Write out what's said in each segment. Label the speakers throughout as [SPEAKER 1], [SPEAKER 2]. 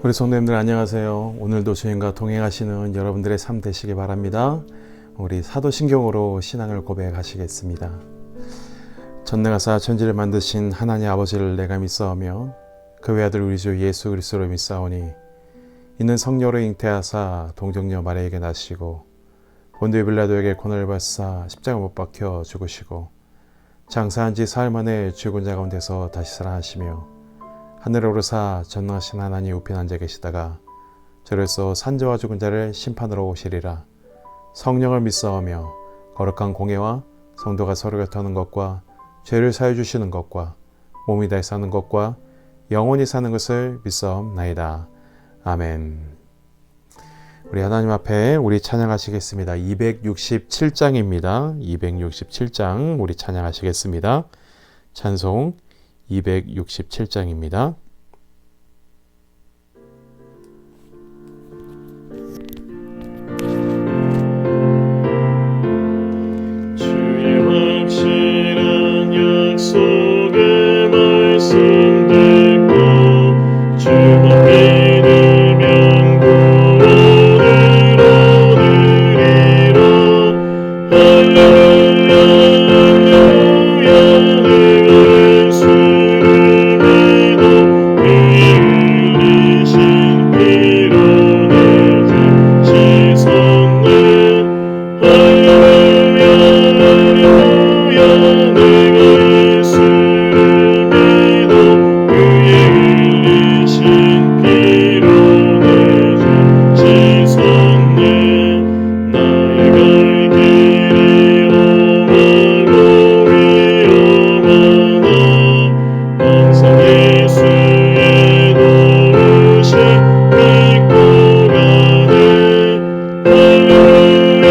[SPEAKER 1] 우리 성도님들 안녕하세요. 오늘도 주님과 동행하시는 여러분들의 삶 되시기 바랍니다. 우리 사도신경으로 신앙을 고백하시겠습니다. 전능하사 천지를 만드신 하나님 아버지를 내가 믿사오며 그 외아들 우리 주 예수 그리스도를 믿사오니 이는 성령으로 잉태하사 동정녀 마리아에게 나시고 본디오 빌라도에게 고난을 받사 십자가 못 박혀 죽으시고 장사한 지 사흘 만에 죽은 자 가운데서 다시 살아나시며 하늘에 오르사 전능하신 하나님 우편 앉아 계시다가 저래서 산자와 죽은 자를 심판으로 오시리라. 성령을 믿사오며 거룩한 공예와 성도가 서로 곁하는 것과 죄를 사해 주시는 것과 몸이 다해 사는 것과 영원히 사는 것을 믿사옵나이다. 아멘. 우리 하나님 앞에 우리 찬양하시겠습니다. 267장입니다. 267장 우리 찬양하시겠습니다. 찬송 267장입니다.
[SPEAKER 2] 주의 확실한 약속의 말씀 듣고 주만 믿으면 구원을 얻으리라. 할렐루야 할렐루야 내가 예수를 믿어 그의 흘리신 피로 내 죄 씻었네. 할렐루야 할렐루야 내가 예수를 믿어 그의 흘리신 피로 내 죄 씻었네. 나의 갈 길이 험하고 위험하나 항상 예수의 도우심 믿고 가네. 할렐루야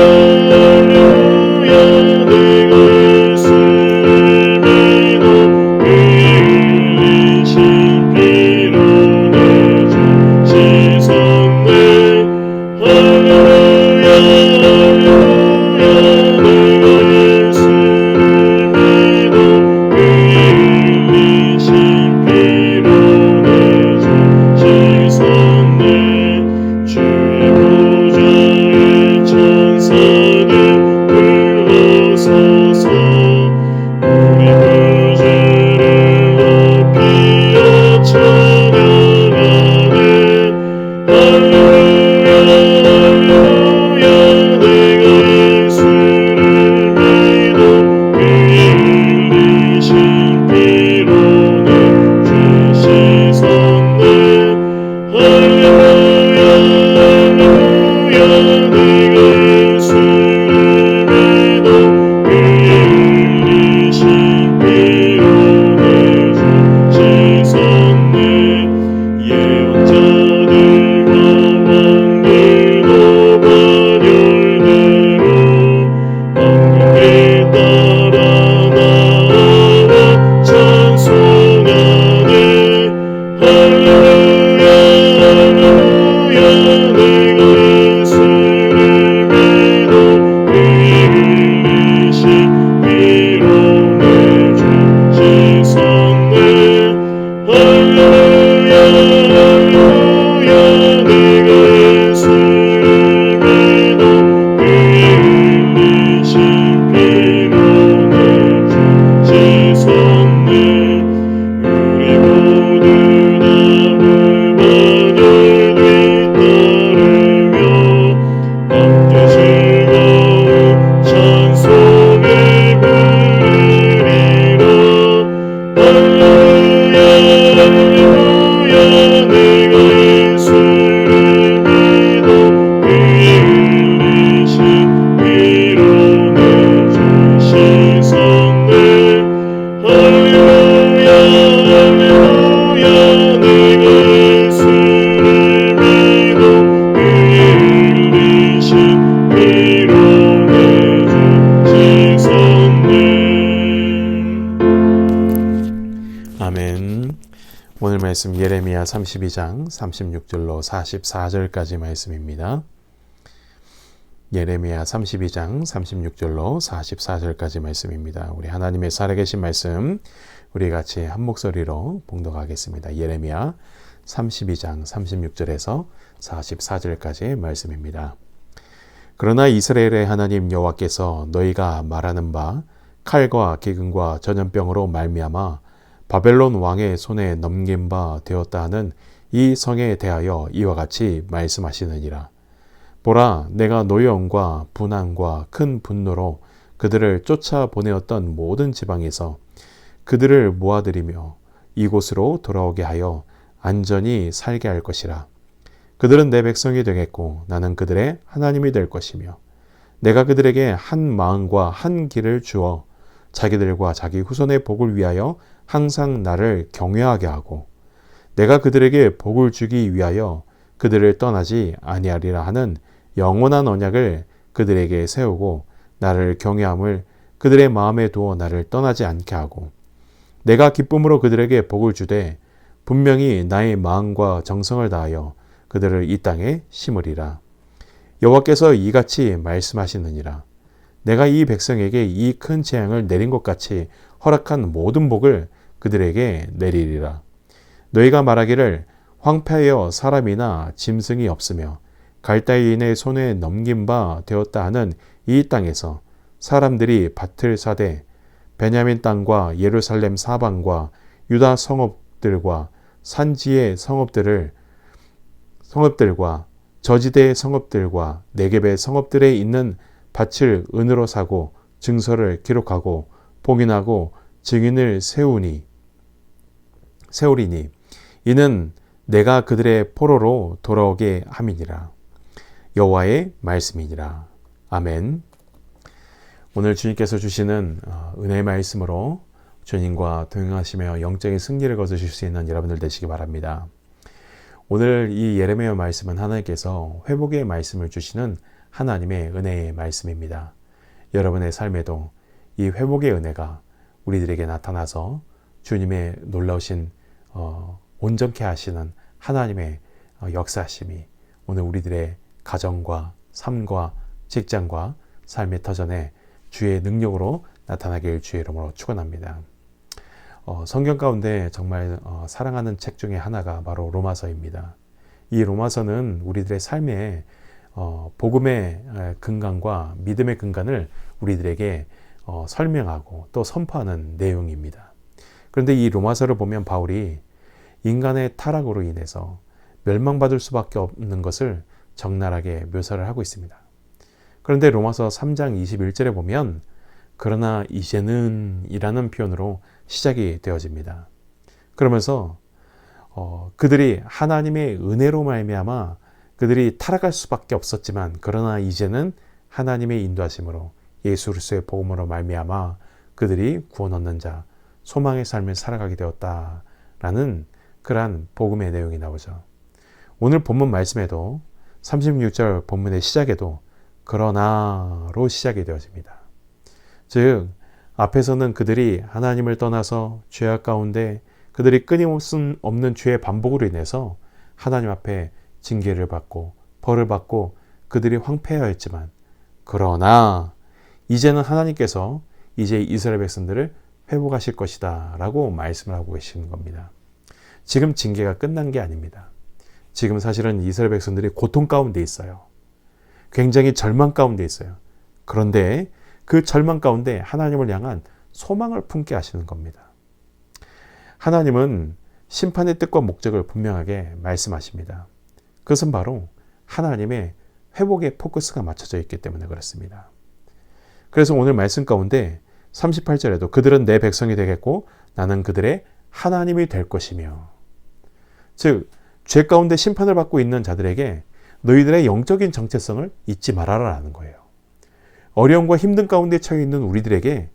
[SPEAKER 2] 할렐루야 내가 예수를 믿어 그의 흘리신 피로 내 죄 씻었네. 할렐루야 할렐루야 내가 예수를 믿어 그의 흘리신 피로 내 죄 씻었네. 주의 보좌의 천사들 불러서서 우리 구주를 높이어 찬양하네. 할렐루야 할렐루야 내가 예수를 믿어 그의 흘리신 피로 내 죄 씻었네. 할렐루야 할렐루야 내가 예수를 믿어 그의 흘리신 피로 내 죄 씻었네. 예언자들과 왕들도 반열대로 왕국에 따라 나아와 찬송하네. 할렐루야 할렐루야 내가 예수를 믿어 그의 흘리신 피로 내 죄 씻었네. 할렐루야 할렐루야 내가 예수를 믿어 그의 흘리신 피로 내 죄 씻었네. 우리 모두 나무 반열 뒤따르며 함께 즐거운 찬송을 부르리라. 할렐루야 할렐루야 내가 예수를 믿어 그의 흘리신 피로 내 죄 씻었네. 할렐루야 할렐루야 내가 예수를 믿어 그의 흘리신 피로 내 죄 씻었네.
[SPEAKER 1] 아멘. 오늘 말씀 예레미야 32장 36절로 44절까지 말씀입니다. 예레미야 32장 36절로 44절까지 말씀입니다. 우리 하나님의 살아계신 말씀 우리 같이 한 목소리로 봉독하겠습니다. 예레미야 32장 36절에서 44절까지의 말씀입니다. 그러나 이스라엘의 하나님 여호와께서 너희가 말하는 바 칼과 기근과 전염병으로 말미암아 바벨론 왕의 손에 넘긴 바 되었다 하는 이 성에 대하여 이와 같이 말씀하시느니라. 보라, 내가 노여움과 분한과 큰 분노로 그들을 쫓아보내었던 모든 지방에서 그들을 모아들이며 이곳으로 돌아오게 하여 안전히 살게 할 것이라. 그들은 내 백성이 되겠고 나는 그들의 하나님이 될 것이며 내가 그들에게 한 마음과 한 길을 주어 자기들과 자기 후손의 복을 위하여 항상 나를 경외하게 하고 내가 그들에게 복을 주기 위하여 그들을 떠나지 아니하리라 하는 영원한 언약을 그들에게 세우고 나를 경외함을 그들의 마음에 두어 나를 떠나지 않게 하고 내가 기쁨으로 그들에게 복을 주되 분명히 나의 마음과 정성을 다하여 그들을 이 땅에 심으리라. 여호와께서 이같이 말씀하시느니라. 내가 이 백성에게 이 큰 재앙을 내린 것 같이 허락한 모든 복을 그들에게 내리리라. 너희가 말하기를 황폐하여 사람이나 짐승이 없으며 갈대인의 손에 넘긴 바 되었다 하는 이 땅에서 사람들이 밭을 사되 베냐민 땅과 예루살렘 사방과 유다 성읍들과 산지의 성읍들과 저지대의 성읍들과 네겝의 성읍들에 있는 밭을 은으로 사고 증서를 기록하고 봉인하고 증인을 세우리니 이는 내가 그들의 포로로 돌아오게 함이니라. 여호와의 말씀이니라. 아멘. 오늘 주님께서 주시는 은혜의 말씀으로 주님과 동행하시며 영적인 승리를 거두실 수 있는 여러분들 되시기 바랍니다. 오늘 이 예레미야 말씀은 하나님께서 회복의 말씀을 주시는 하나님의 은혜의 말씀입니다. 여러분의 삶에도 이 회복의 은혜가 우리들에게 나타나서 주님의 놀라우신 온전케 하시는 하나님의 역사하심이 오늘 우리들의 가정과 삶과 직장과 삶의 터전에 주의 능력으로 나타나길 주의 이름으로 축원합니다. 성경 가운데 정말 사랑하는 책 중에 하나가 바로 로마서입니다. 이 로마서는 우리들의 삶에 복음의 근간과 믿음의 근간을 우리들에게 설명하고 또 선포하는 내용입니다. 그런데 이 로마서를 보면 바울이 인간의 타락으로 인해서 멸망받을 수밖에 없는 것을 적나라하게 묘사를 하고 있습니다. 그런데 로마서 3장 21절에 보면 그러나 이제는 이라는 표현으로 시작이 되어집니다. 그러면서 그들이 하나님의 은혜로 말미암아 그들이 타락할 수밖에 없었지만 그러나 이제는 하나님의 인도하심으로 예수 그리스도의 복음으로 말미암아 그들이 구원 얻는 자, 소망의 삶을 살아가게 되었다라는 그러한 복음의 내용이 나오죠. 오늘 본문 말씀에도 36절 본문의 시작에도 그러나로 시작이 되어집니다. 즉 앞에서는 그들이 하나님을 떠나서 죄악 가운데 그들이 끊임없는 죄의 반복으로 인해서 하나님 앞에 징계를 받고 벌을 받고 그들이 황폐하였지만 그러나 이제는 하나님께서 이제 이스라엘 백성들을 회복하실 것이다 라고 말씀을 하고 계시는 겁니다. 지금 징계가 끝난 게 아닙니다. 지금 사실은 이스라엘 백성들이 고통 가운데 있어요. 굉장히 절망 가운데 있어요. 그런데 그 절망 가운데 하나님을 향한 소망을 품게 하시는 겁니다. 하나님은 심판의 뜻과 목적을 분명하게 말씀하십니다. 그것은 바로 하나님의 회복의 포커스가 맞춰져 있기 때문에 그렇습니다. 그래서 오늘 말씀 가운데 38절에도 그들은 내 백성이 되겠고 나는 그들의 하나님이 될 것이며 즉 죄 가운데 심판을 받고 있는 자들에게 너희들의 영적인 정체성을 잊지 말아라라는 거예요. 어려움과 힘든 가운데 처해 있는 우리들에게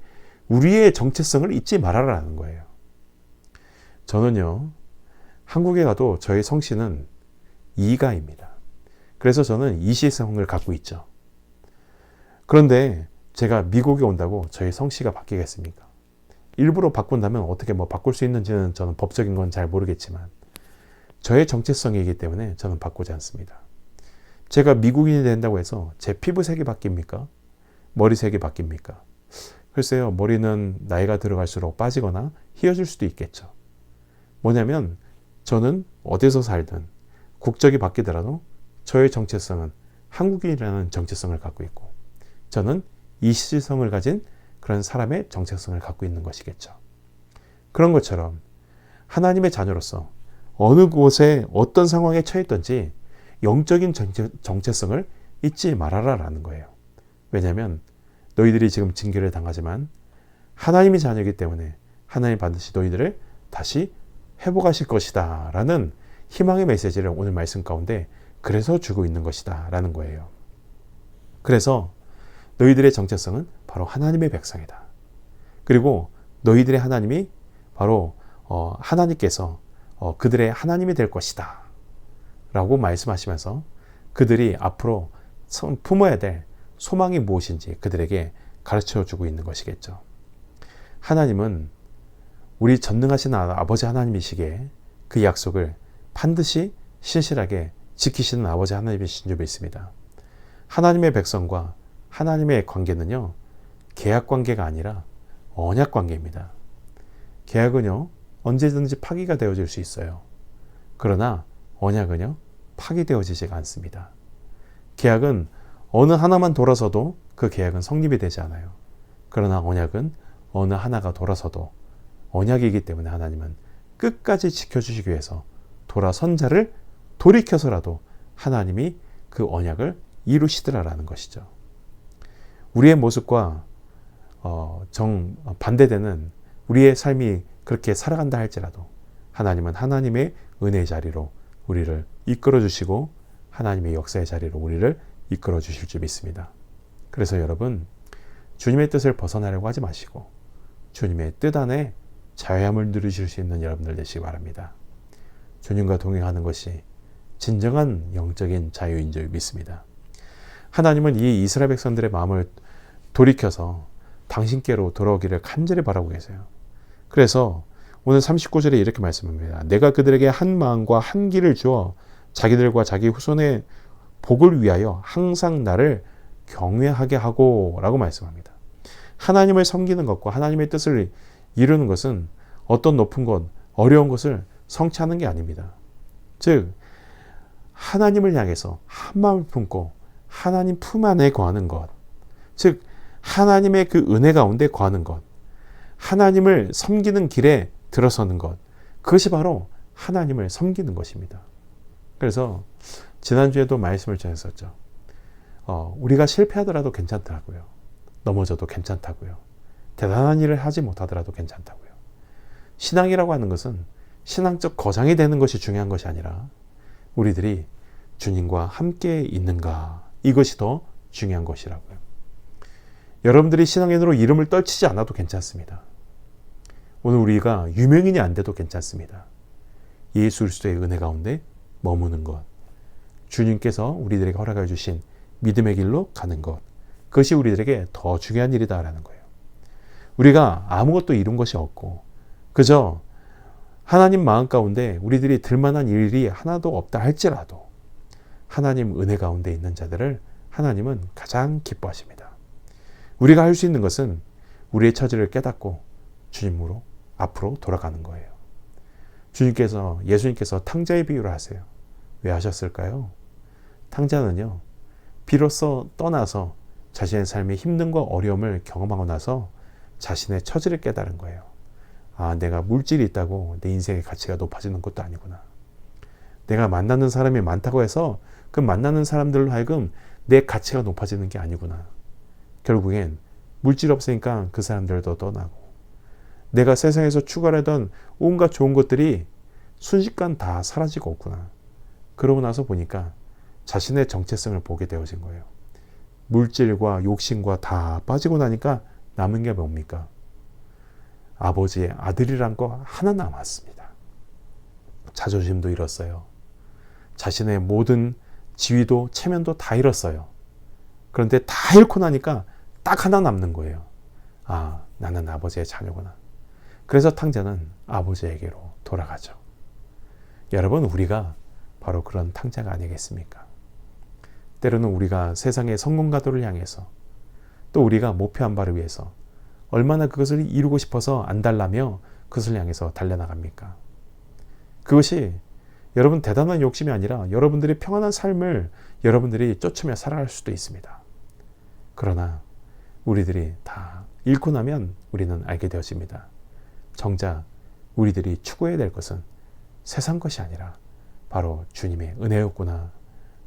[SPEAKER 1] 우리의 정체성을 잊지 말아라라는 거예요. 저는요, 한국에 가도 저의 성씨는 이가입니다. 그래서 저는 이시성을 갖고 있죠. 그런데 제가 미국에 온다고 저희 성씨가 바뀌겠습니까? 일부러 바꾼다면 어떻게 바꿀 수 있는지는 저는 법적인 건 잘 모르겠지만 저의 정체성이기 때문에 저는 바꾸지 않습니다. 제가 미국인이 된다고 해서 제 피부색이 바뀝니까? 머리색이 바뀝니까? 글쎄요, 머리는 나이가 들어갈수록 빠지거나 휘어질 수도 있겠죠. 뭐냐면 저는 어디서 살든 국적이 바뀌더라도 저의 정체성은 한국인이라는 정체성을 갖고 있고 저는 이시성을 가진 그런 사람의 정체성을 갖고 있는 것이겠죠. 그런 것처럼 하나님의 자녀로서 어느 곳에 어떤 상황에 처했든지 영적인 정체성을 잊지 말아라라는 거예요. 왜냐하면 너희들이 지금 징계를 당하지만 하나님의 자녀이기 때문에 하나님 반드시 너희들을 다시 회복하실 것이다 라는 희망의 메시지를 오늘 말씀 가운데 그래서 주고 있는 것이다 라는 거예요. 그래서 너희들의 정체성은 바로 하나님의 백성이다. 그리고 너희들의 하나님이 바로 하나님께서 그들의 하나님이 될 것이다 라고 말씀하시면서 그들이 앞으로 품어야 될 소망이 무엇인지 그들에게 가르쳐주고 있는 것이겠죠. 하나님은 우리 전능하신 아버지 하나님이시기에 그 약속을 반드시 신실하게 지키시는 아버지 하나님이신 줄 믿습니다. 하나님의 백성과 하나님의 관계는요, 계약 관계가 아니라 언약 관계입니다. 계약은요, 언제든지 파기가 되어질 수 있어요. 그러나 언약은요, 파기되어지지가 않습니다. 계약은 어느 하나만 돌아서도 그 계약은 성립이 되지 않아요. 그러나 언약은 어느 하나가 돌아서도 언약이기 때문에 하나님은 끝까지 지켜주시기 위해서 돌아선 자를 돌이켜서라도 하나님이 그 언약을 이루시더라라는 것이죠. 우리의 모습과 정반대되는 우리의 삶이 그렇게 살아간다 할지라도 하나님은 하나님의 은혜의 자리로 우리를 이끌어 주시고 하나님의 역사의 자리로 우리를 이끌어 주실 줄 믿습니다. 그래서 여러분, 주님의 뜻을 벗어나려고 하지 마시고 주님의 뜻 안에 자유함을 누리실 수 있는 여러분들 되시기 바랍니다. 주님과 동행하는 것이 진정한 영적인 자유인 줄 믿습니다. 하나님은 이 이스라엘 백성들의 마음을 돌이켜서 당신께로 돌아오기를 간절히 바라고 계세요. 그래서 오늘 39절에 이렇게 말씀합니다. 내가 그들에게 한 마음과 한 길을 주어 자기들과 자기 후손의 복을 위하여 항상 나를 경외하게 하고 라고 말씀합니다. 하나님을 섬기는 것과 하나님의 뜻을 이루는 것은 어떤 높은 것, 어려운 것을 성취하는 게 아닙니다. 즉 하나님을 향해서 한 마음을 품고 하나님 품 안에 거하는 것, 즉 하나님의 그 은혜 가운데 거하는 것, 하나님을 섬기는 길에 들어서는 것, 그것이 바로 하나님을 섬기는 것입니다. 그래서 지난주에도 말씀을 전했었죠. 우리가 실패하더라도 괜찮다고요. 넘어져도 괜찮다고요. 대단한 일을 하지 못하더라도 괜찮다고요. 신앙이라고 하는 것은 신앙적 거장이 되는 것이 중요한 것이 아니라 우리들이 주님과 함께 있는가, 이것이 더 중요한 것이라고요. 여러분들이 신앙인으로 이름을 떨치지 않아도 괜찮습니다. 오늘 우리가 유명인이 안 돼도 괜찮습니다. 예수 그리스도의 은혜 가운데 머무는 것, 주님께서 우리들에게 허락해 주신 믿음의 길로 가는 것, 그것이 우리들에게 더 중요한 일이다라는 거예요. 우리가 아무것도 이룬 것이 없고 그저 하나님 마음 가운데 우리들이 들만한 일이 하나도 없다 할지라도 하나님 은혜 가운데 있는 자들을 하나님은 가장 기뻐하십니다. 우리가 할 수 있는 것은 우리의 처지를 깨닫고 주님으로 앞으로 돌아가는 거예요. 예수님께서 탕자의 비유를 하세요. 왜 하셨을까요? 탕자는요, 비로소 떠나서 자신의 삶의 힘듦과 어려움을 경험하고 나서 자신의 처지를 깨달은 거예요. 아, 내가 물질이 있다고 내 인생의 가치가 높아지는 것도 아니구나. 내가 만나는 사람이 많다고 해서 그 만나는 사람들로 하여금 내 가치가 높아지는 게 아니구나. 결국엔 물질 없으니까 그 사람들도 떠나고 내가 세상에서 추구하던 온갖 좋은 것들이 순식간 다 사라지고 없구나. 그러고 나서 보니까 자신의 정체성을 보게 되어진 거예요. 물질과 욕심과 다 빠지고 나니까 남은 게 뭡니까? 아버지의 아들이란 거 하나 남았습니다. 자존심도 잃었어요. 자신의 모든 지위도 체면도 다 잃었어요. 그런데 다 잃고 나니까 딱 하나 남는 거예요. 아, 나는 아버지의 자녀구나. 그래서 탕자는 아버지에게로 돌아가죠. 여러분, 우리가 바로 그런 탕자가 아니겠습니까? 때로는 우리가 세상의 성공가도를 향해서 또 우리가 목표한 바를 위해서 얼마나 그것을 이루고 싶어서 안달나며 그것을 향해서 달려나갑니까? 그것이 여러분 대단한 욕심이 아니라 여러분들이 평안한 삶을 여러분들이 쫓으며 살아갈 수도 있습니다. 그러나 우리들이 다 잃고 나면 우리는 알게 되어집니다. 정작 우리들이 추구해야 될 것은 세상 것이 아니라 바로 주님의 은혜였구나,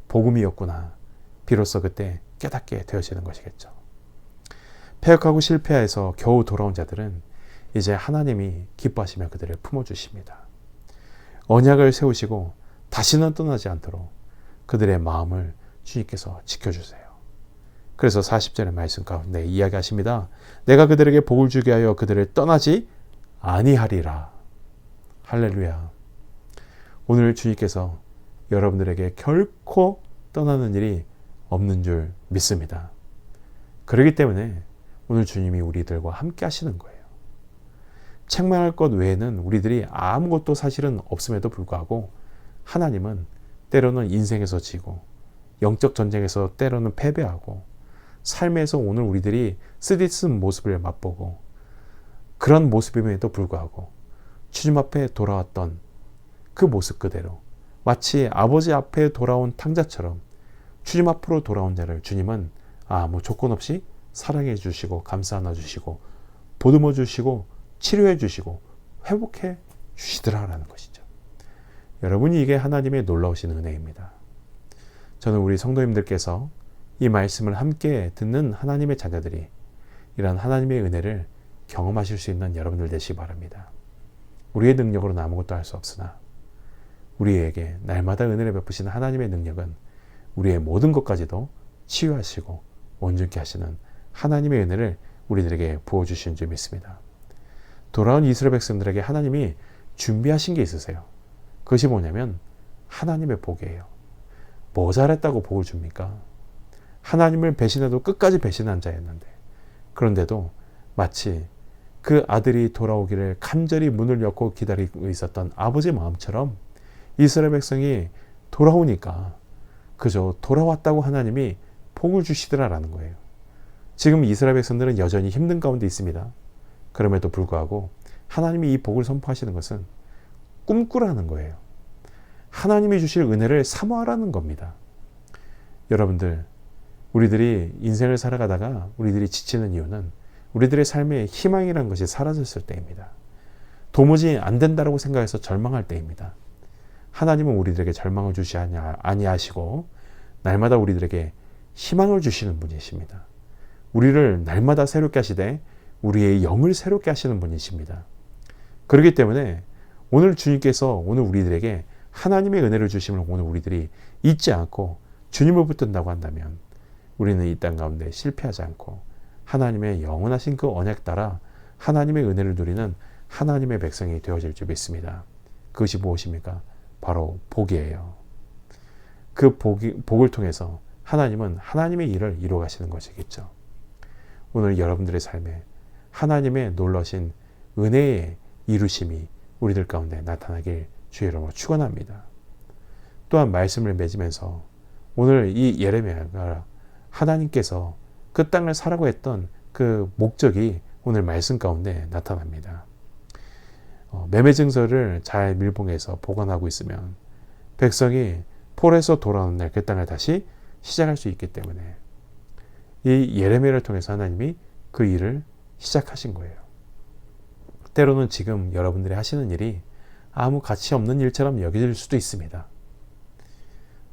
[SPEAKER 1] 복음이었구나, 비로소 그때 깨닫게 되어지는 것이겠죠. 패역하고 실패해서 겨우 돌아온 자들은 이제 하나님이 기뻐하시며 그들을 품어주십니다. 언약을 세우시고 다시는 떠나지 않도록 그들의 마음을 주님께서 지켜주세요. 그래서 40절의 말씀 가운데 이야기하십니다. 내가 그들에게 복을 주게 하여 그들을 떠나지 아니하리라. 할렐루야. 오늘 주님께서 여러분들에게 결코 떠나는 일이 없는 줄 믿습니다. 그렇기 때문에 오늘 주님이 우리들과 함께 하시는 거예요. 책망할 것 외에는 우리들이 아무것도 사실은 없음에도 불구하고 하나님은 때로는 인생에서 지고 영적 전쟁에서 때로는 패배하고 삶에서 오늘 우리들이 쓰디쓴 모습을 맛보고 그런 모습임에도 불구하고 주님 앞에 돌아왔던 그 모습 그대로 마치 아버지 앞에 돌아온 탕자처럼 주님 앞으로 돌아온 자를 주님은 아무 조건 없이 사랑해 주시고 감싸 안아 주시고 보듬어 주시고 치료해 주시고 회복해 주시더라라는 것이죠. 여러분이 이게 하나님의 놀라우신 은혜입니다. 저는 우리 성도님들께서 이 말씀을 함께 듣는 하나님의 자녀들이 이런 하나님의 은혜를 경험하실 수 있는 여러분들 되시기 바랍니다. 우리의 능력으로는 아무것도 할 수 없으나 우리에게 날마다 은혜를 베푸시는 하나님의 능력은 우리의 모든 것까지도 치유하시고 온전케 하시는 하나님의 은혜를 우리들에게 부어주신 줄 믿습니다. 돌아온 이스라엘 백성들에게 하나님이 준비하신 게 있으세요. 그것이 뭐냐면 하나님의 복이에요. 뭐 잘했다고 복을 줍니까? 하나님을 배신해도 끝까지 배신한 자였는데 그런데도 마치 그 아들이 돌아오기를 간절히 문을 엮고 기다리고 있었던 아버지의 마음처럼 이스라엘 백성이 돌아오니까 그저 돌아왔다고 하나님이 복을 주시더라라는 거예요. 지금 이스라엘 백성들은 여전히 힘든 가운데 있습니다. 그럼에도 불구하고 하나님이 이 복을 선포하시는 것은 꿈꾸라는 거예요. 하나님이 주실 은혜를 사모하라는 겁니다. 여러분들, 우리들이 인생을 살아가다가 우리들이 지치는 이유는 우리들의 삶에 희망이라는 것이 사라졌을 때입니다. 도무지 안 된다고 생각해서 절망할 때입니다. 하나님은 우리들에게 절망을 주시 아니하시고 날마다 우리들에게 희망을 주시는 분이십니다. 우리를 날마다 새롭게 하시되 우리의 영을 새롭게 하시는 분이십니다. 그렇기 때문에 오늘 주님께서 오늘 우리들에게 하나님의 은혜를 주심을 오늘 우리들이 잊지 않고 주님을 붙든다고 한다면 우리는 이 땅 가운데 실패하지 않고 하나님의 영원하신 그 언약 따라 하나님의 은혜를 누리는 하나님의 백성이 되어질 줄 믿습니다. 그것이 무엇입니까? 바로 복이에요. 그 복을 통해서 하나님은 하나님의 일을 이루어 가시는 것이겠죠. 오늘 여러분들의 삶에 하나님의 놀라신 은혜의 이루심이 우리들 가운데 나타나길 주의 이름으로 축원합니다. 또한 말씀을 맺으면서 오늘 이 예레미야가 하나님께서 그 땅을 사라고 했던 그 목적이 오늘 말씀 가운데 나타납니다. 매매 증서를 잘 밀봉해서 보관하고 있으면 백성이 폴에서 돌아오는 날 그 땅을 다시 시작할 수 있기 때문에 이 예레미야를 통해서 하나님이 그 일을 시작하신 거예요. 때로는 지금 여러분들이 하시는 일이 아무 가치 없는 일처럼 여겨질 수도 있습니다.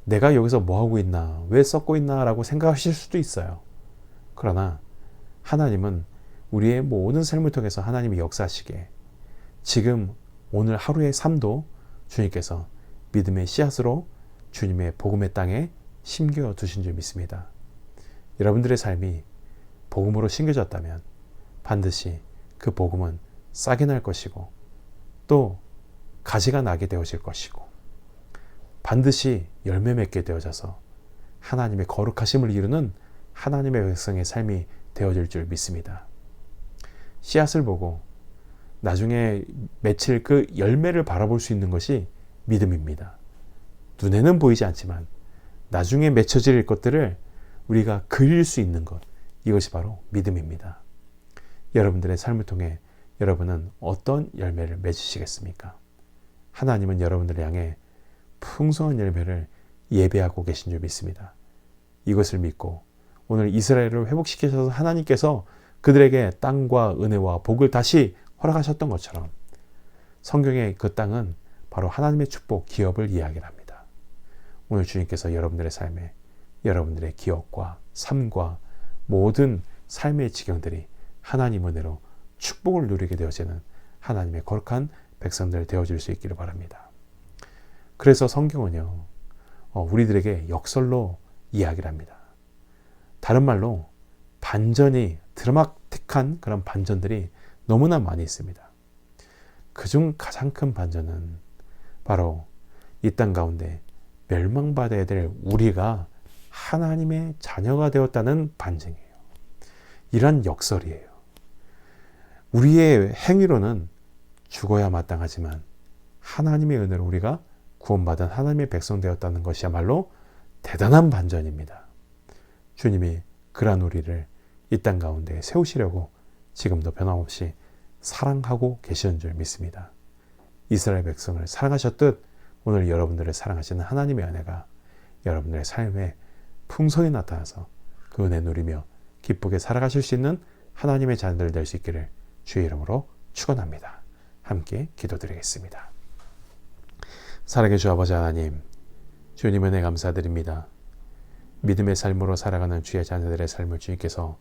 [SPEAKER 1] 내가 여기서 뭐 하고 있나, 왜 썩고 있나 라고 생각하실 수도 있어요. 그러나 하나님은 우리의 모든 삶을 통해서 하나님이 역사하시기에 지금 오늘 하루의 삶도 주님께서 믿음의 씨앗으로 주님의 복음의 땅에 심겨 두신 줄 믿습니다. 여러분들의 삶이 복음으로 심겨졌다면 반드시 그 복음은 싹이 날 것이고 또 가지가 나게 되어질 것이고 반드시 열매 맺게 되어져서 하나님의 거룩하심을 이루는 하나님의 백성의 삶이 되어질 줄 믿습니다. 씨앗을 보고 나중에 맺힐 그 열매를 바라볼 수 있는 것이 믿음입니다. 눈에는 보이지 않지만 나중에 맺혀질 것들을 우리가 그릴 수 있는 것, 이것이 바로 믿음입니다. 여러분들의 삶을 통해 여러분은 어떤 열매를 맺으시겠습니까? 하나님은 여러분들을 향해 풍성한 열매를 예배하고 계신 줄 믿습니다. 이것을 믿고 오늘 이스라엘을 회복시키셔서 하나님께서 그들에게 땅과 은혜와 복을 다시 허락하셨던 것처럼 성경의 그 땅은 바로 하나님의 축복, 기업을 이야기합니다. 오늘 주님께서 여러분들의 삶에 여러분들의 기업과 삶과 모든 삶의 지경들이 하나님 은혜로 축복을 누리게 되어지는 하나님의 거룩한 백성들 되어질 수 있기를 바랍니다. 그래서 성경은요, 우리들에게 역설로 이야기를 합니다. 다른 말로 반전이 드라마틱한 그런 반전들이 너무나 많이 있습니다. 그중 가장 큰 반전은 바로 이 땅 가운데 멸망받아야 될 우리가 하나님의 자녀가 되었다는 반증이에요. 이런 역설이에요. 우리의 행위로는 죽어야 마땅하지만 하나님의 은혜로 우리가 구원받은 하나님의 백성 되었다는 것이야말로 대단한 반전입니다. 주님이 그러한 우리를 이 땅 가운데 세우시려고 지금도 변함없이 사랑하고 계시는 줄 믿습니다. 이스라엘 백성을 사랑하셨듯 오늘 여러분들을 사랑하시는 하나님의 은혜가 여러분들의 삶에 풍성히 나타나서 그 은혜 누리며 기쁘게 살아가실 수 있는 하나님의 자녀들 될 수 있기를 주의 이름으로 축원합니다. 함께 기도드리겠습니다. 사랑의 주 아버지 하나님, 주님 은혜 감사드립니다. 믿음의 삶으로 살아가는 주의 자녀들의 삶을 주님께서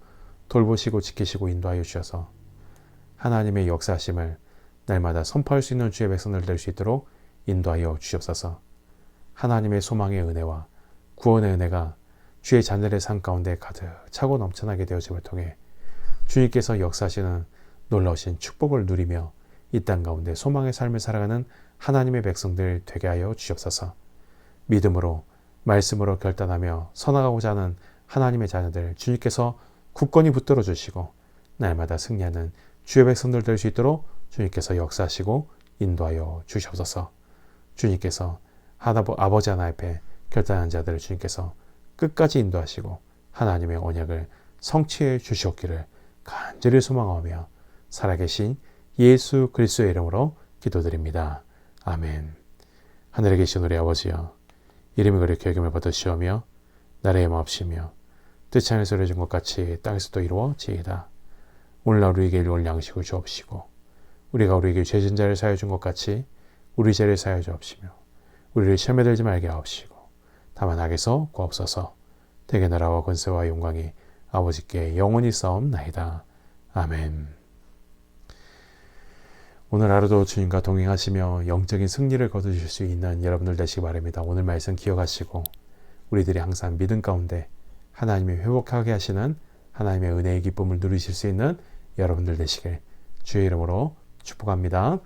[SPEAKER 1] 돌보시고 지키시고 인도하여 주셔서 하나님의 역사하심을 날마다 선포할 수 있는 주의 백성들 될 수 있도록 인도하여 주시옵소서. 하나님의 소망의 은혜와 구원의 은혜가 주의 자녀들의 삶 가운데 가득 차고 넘쳐나게 되어짐을 통해 주님께서 역사하시는 놀라우신 축복을 누리며 이 땅 가운데 소망의 삶을 살아가는 하나님의 백성들 되게 하여 주시옵소서. 믿음으로 말씀으로 결단하며 선하고자 하는 하나님의 자녀들 주님께서 굳건히 붙들어 주시고 날마다 승리하는 주의 백성들 될 수 있도록 주님께서 역사하시고 인도하여 주시옵소서. 주님께서 아버지 하나 앞에 결단한 자들을 주님께서 끝까지 인도하시고 하나님의 언약을 성취해 주시옵기를 간절히 소망하며 살아계신 예수 그리스도의 이름으로 기도드립니다. 아멘. 하늘에 계신 우리 아버지여, 이름이 그렇게 여김을 받으시오며 나라의 마옵시며 뜻이 하늘에서 이루어진 것 같이 땅에서도 이루어지이다. 오늘날 우리에게 일용할 양식을 주옵시고 우리가 우리에게 죄진 자를 사하여 준 것 같이 우리 죄를 사하여 주옵시며 우리를 시험에 들지 말게 하옵시고 다만 악에서 구하옵소서. 대개 나라와 권세와 영광이 아버지께 영원히 싸움나이다. 아멘. 오늘 하루도 주님과 동행하시며 영적인 승리를 거두실 수 있는 여러분들 되시기 바랍니다. 오늘 말씀 기억하시고 우리들이 항상 믿음 가운데 하나님이 회복하게 하시는 하나님의 은혜의 기쁨을 누리실 수 있는 여러분들 되시길 주의 이름으로 축복합니다.